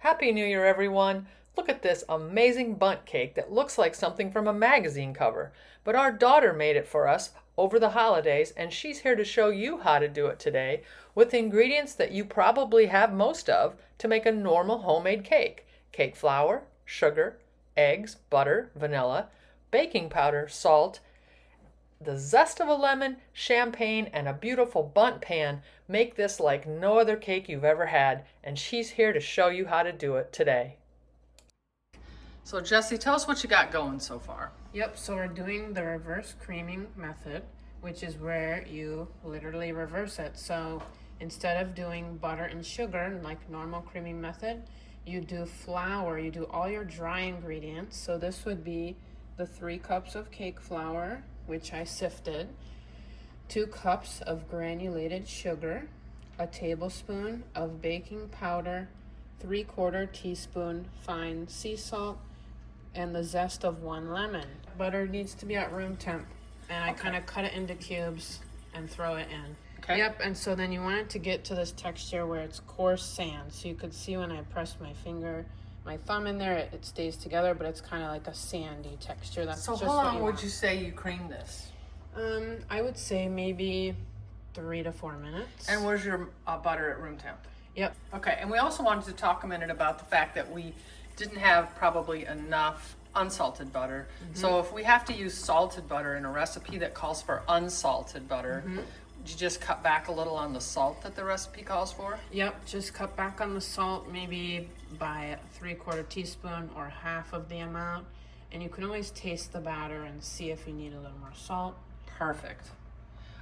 Happy New Year, everyone! Look at this amazing bundt cake that looks like something from a magazine cover. But our daughter made it for us over the holidays, and she's here to show you how to do it today with ingredients that you probably have most of to make a normal homemade cake. Cake flour, sugar, eggs, butter, vanilla, baking powder, salt, the zest of a lemon, champagne, and a beautiful bundt pan make this like no other cake you've ever had, and she's here to show you how to do it today. So Jessie, tell us what you got going so far. Yep, so we're doing the reverse creaming method, which is where you literally reverse it. So instead of doing butter and sugar like normal creaming method, you do flour, you do all your dry ingredients. So this would be the 3 cups of cake flour, which I sifted, 2 cups of granulated sugar, a tablespoon of baking powder, 3/4 teaspoon fine sea salt, and the zest of 1 lemon. Butter needs to be at room temp, and I kind of cut it into cubes and throw it in. Okay. Yep, and so then you want it to get to this texture where it's coarse sand. So you could see when I press my thumb in there, it stays together, but it's kind of like a sandy texture. That's So just how what long you would want. you say you cream this? I would say maybe 3 to 4 minutes. And where's your butter at room temp? Yep. Okay, and we also wanted to talk a minute about the fact that we didn't have probably enough unsalted butter. So if we have to use salted butter in a recipe that calls for unsalted butter, would you just cut back a little on the salt that the recipe calls for? Yep, just cut back on the salt, maybe by 3/4 teaspoon or half of the amount. And you can always taste the batter and see if you need a little more salt. Perfect.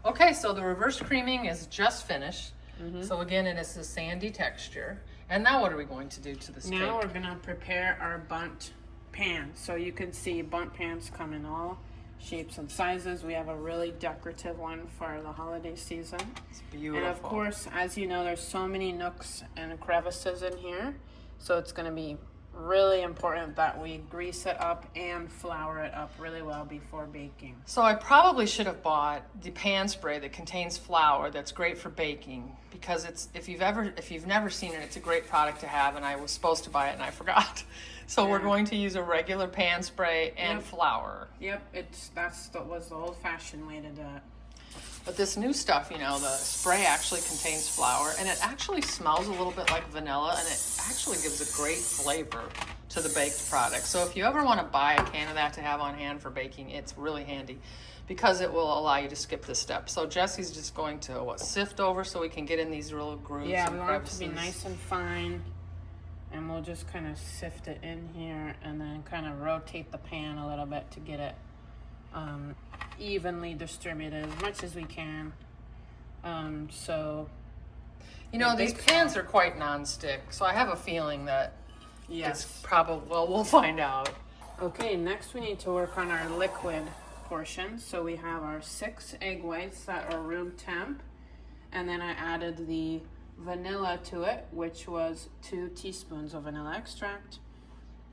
Okay, so the reverse creaming is just finished. So again, it is a sandy texture. And now what are we going to do to this cake? Now we're gonna prepare our bundt pan. So you can see bundt pans come in all shapes and sizes. We have a really decorative one for the holiday season. It's beautiful. And of course, as you know, there's so many nooks and crevices in here. So it's gonna be really important that we grease it up and flour it up really well before baking. So I probably should have bought the pan spray that contains flour that's great for baking, because it's if you've never seen it, it's a great product to have, and I was supposed to buy it and I forgot. So we're going to use a regular pan spray and flour. Yep, was the old-fashioned way to do it. But this new stuff, you know, the spray actually contains flour, and it actually smells a little bit like vanilla, and it actually gives a great flavor to the baked product. So if you ever want to buy a can of that to have on hand for baking, it's really handy because it will allow you to skip this step. So Jessie's just going to sift over so we can get in these little grooves. Yeah, and we want it to be crevices. nice and fine, and we'll just kind of sift it in here and then kind of rotate the pan a little bit to get it evenly distributed as much as we can. So you know, these pans are quite non-stick, so I have a feeling that it's probably, well, we'll find out. Okay, next we need to work on our liquid portion. So we have our 6 egg whites that are room temp, and then I added the vanilla to it, which was 2 teaspoons of vanilla extract.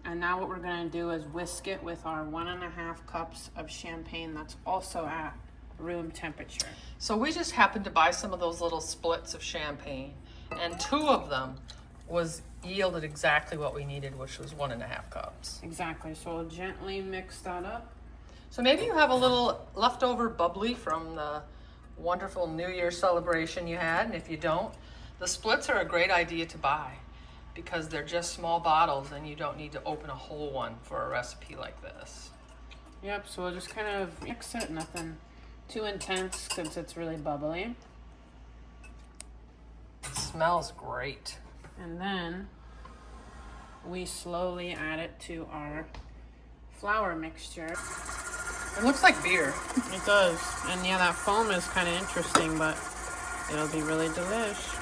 And now what we're gonna do is whisk it with our 1.5 cups of champagne that's also at room temperature. So we just happened to buy some of those little splits of champagne, and 2 of them yielded exactly what we needed, which was 1.5 cups. Exactly, so we'll gently mix that up. So maybe you have a little leftover bubbly from the wonderful New Year celebration you had, and if you don't, the splits are a great idea to buy because they're just small bottles and you don't need to open a whole one for a recipe like this. Yep, so we'll just kind of mix it, nothing too intense because it's really bubbly. It smells great. And then we slowly add it to our flour mixture. It looks like beer. It does. And yeah, that foam is kind of interesting, but it'll be really delish.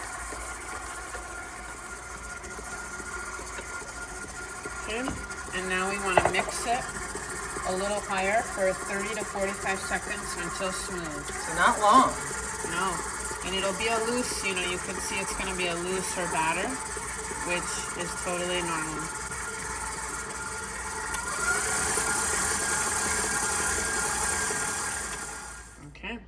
Okay. And now we want to mix it a little higher for 30 to 45 seconds until smooth. So not long. No. And it'll be a loose, you can see it's going to be a looser batter, which is totally normal. Okay.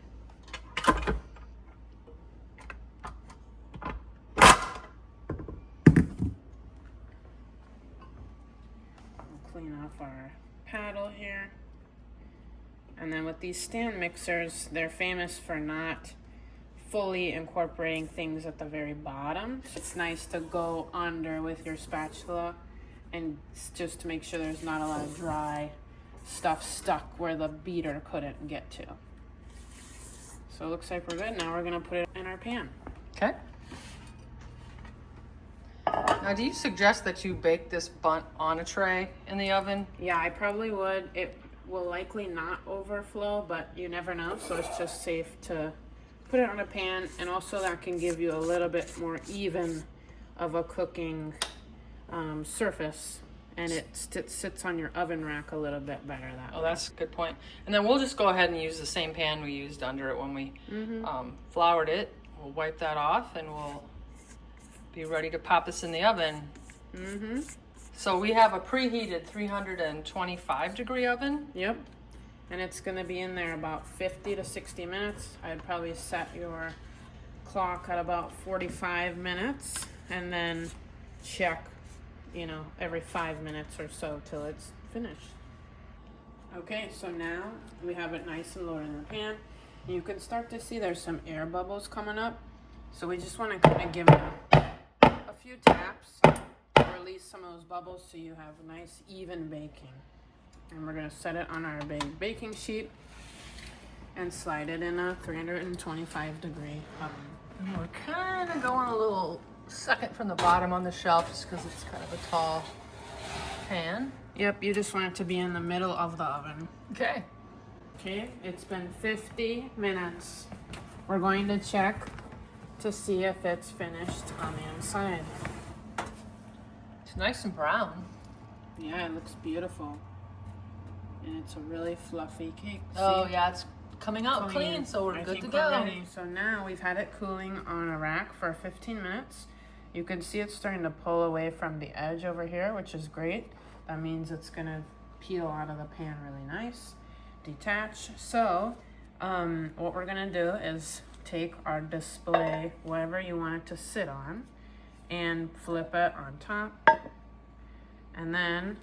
clean off our paddle here. And then with these stand mixers, they're famous for not fully incorporating things at the very bottom. So it's nice to go under with your spatula and just to make sure there's not a lot of dry stuff stuck where the beater couldn't get to. So it looks like we're good. Now we're gonna put it in our pan. Okay. Now, do you suggest that you bake this Bundt on a tray in the oven? Yeah, I probably would. It will likely not overflow, but you never know. So it's just safe to put it on a pan, and also that can give you a little bit more even of a cooking surface, and it sits on your oven rack a little bit better that way. Oh, that's a good point. And then we'll just go ahead and use the same pan we used under it when we floured it. We'll wipe that off, and we'll be ready to pop this in the oven. So we have a preheated 325 degree oven. Yep. And it's going to be in there about 50 to 60 minutes. I'd probably set your clock at about 45 minutes and then check, you know, every 5 minutes or so till it's finished. Okay, so now we have it nice and loaded in the pan. You can start to see there's some air bubbles coming up. So we just want to kind of give it a few taps to release some of those bubbles so you have nice even baking. And we're gonna set it on our big baking sheet and slide it in a 325 degree oven. And we're kind of going a little second from the bottom on the shelf just because it's kind of a tall pan. Yep, you just want it to be in the middle of the oven. Okay. Okay, it's been 50 minutes. We're going to check to see if it's finished on the inside. It's nice and brown. Yeah, it looks beautiful. And it's a really fluffy cake. Oh, See? yeah, it's coming out clean, so we're good to go. Ready. So now we've had it cooling on a rack for 15 minutes. You can see it's starting to pull away from the edge over here, which is great. That means it's gonna peel out of the pan really nice. Detach. So what we're gonna do is take our display, whatever you want it to sit on, and flip it on top. And then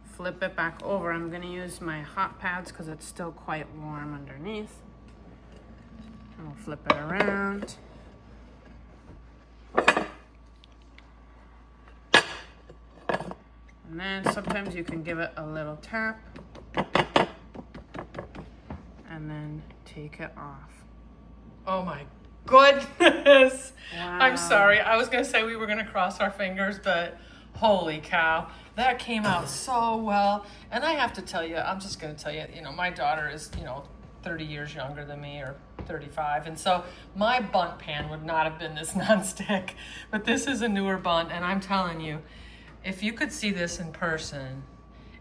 flip it back over. I'm going to use my hot pads because it's still quite warm underneath. And we'll flip it around. And then sometimes you can give it a little tap. And then take it off. Oh my goodness. Wow. I'm sorry. I was going to say we were going to cross our fingers, but holy cow. That came out so well. And I have to tell you, I'm just going to tell you, you know, my daughter is, 30 years younger than me, or 35. And so my Bundt pan would not have been this nonstick. But this is a newer Bundt. And I'm telling you, if you could see this in person,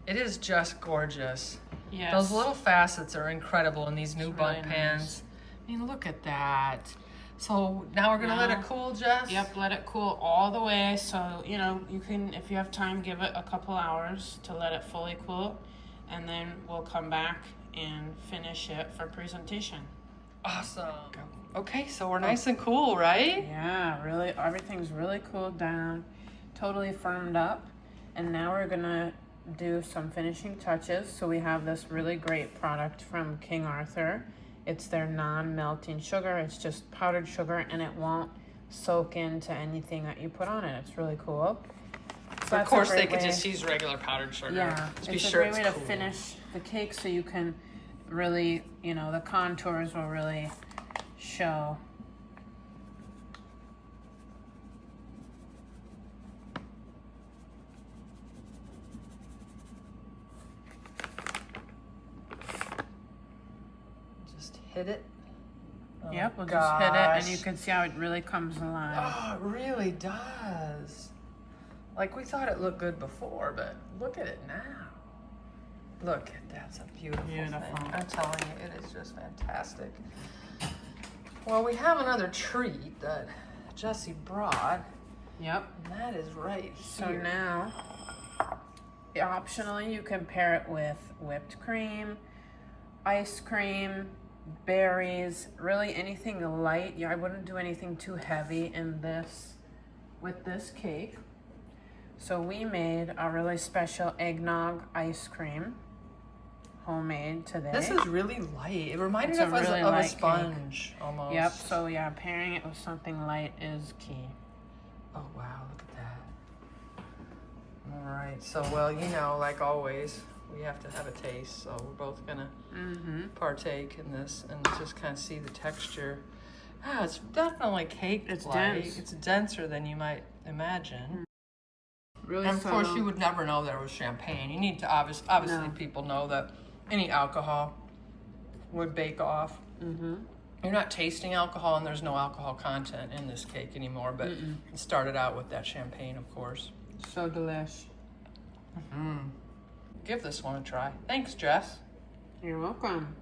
it is just gorgeous. Yes. Those little facets are incredible in these new Bundt really pans. nice. I mean, look at that. So now we're gonna let it cool, Jess? Yep, let it cool all the way. So, you can, if you have time, give it a couple hours to let it fully cool. And then we'll come back and finish it for presentation. Awesome. Okay, so we're nice and cool, right? Yeah, really, everything's really cooled down, totally firmed up. And now we're gonna do some finishing touches. So we have this really great product from King Arthur. It's their non-melting sugar. It's just powdered sugar, and it won't soak into anything that you put on it. It's really cool. So Of course, they could just use regular powdered sugar. Yeah, Just be it's sure a great way it's to cool. finish the cake so you can really, the contours will really show. Just hit it. Oh, Yep, we'll just hit it, and you can see how it really comes alive. Oh, it really does. Like, we thought it looked good before, but look at it now. Look, that's a beautiful thing. I'm telling you, it is just fantastic. Well, we have another treat that Jessie brought. Yep. And that is right So here. now, optionally, you can pair it with whipped cream, ice cream, berries, really anything light. I wouldn't do anything too heavy with this cake. So we made a really special eggnog ice cream, homemade today. This is really light. It reminded It's us a really of a light sponge almost. Yep, so yeah, pairing it with something light is key. Oh wow, look at that. All right, so well, you know, like always, we have to have a taste. So we're both gonna partake in this and just kind of see the texture. Ah, it's definitely cake-like. It's dense. It's denser than you might imagine. Really And of course, subtle. you would never know there was champagne. You need to obviously No. people know that any alcohol would bake off. You're not tasting alcohol, and there's no alcohol content in this cake anymore. But it started out with that champagne, of course. So delish. Give this one a try. Thanks, Jess. You're welcome.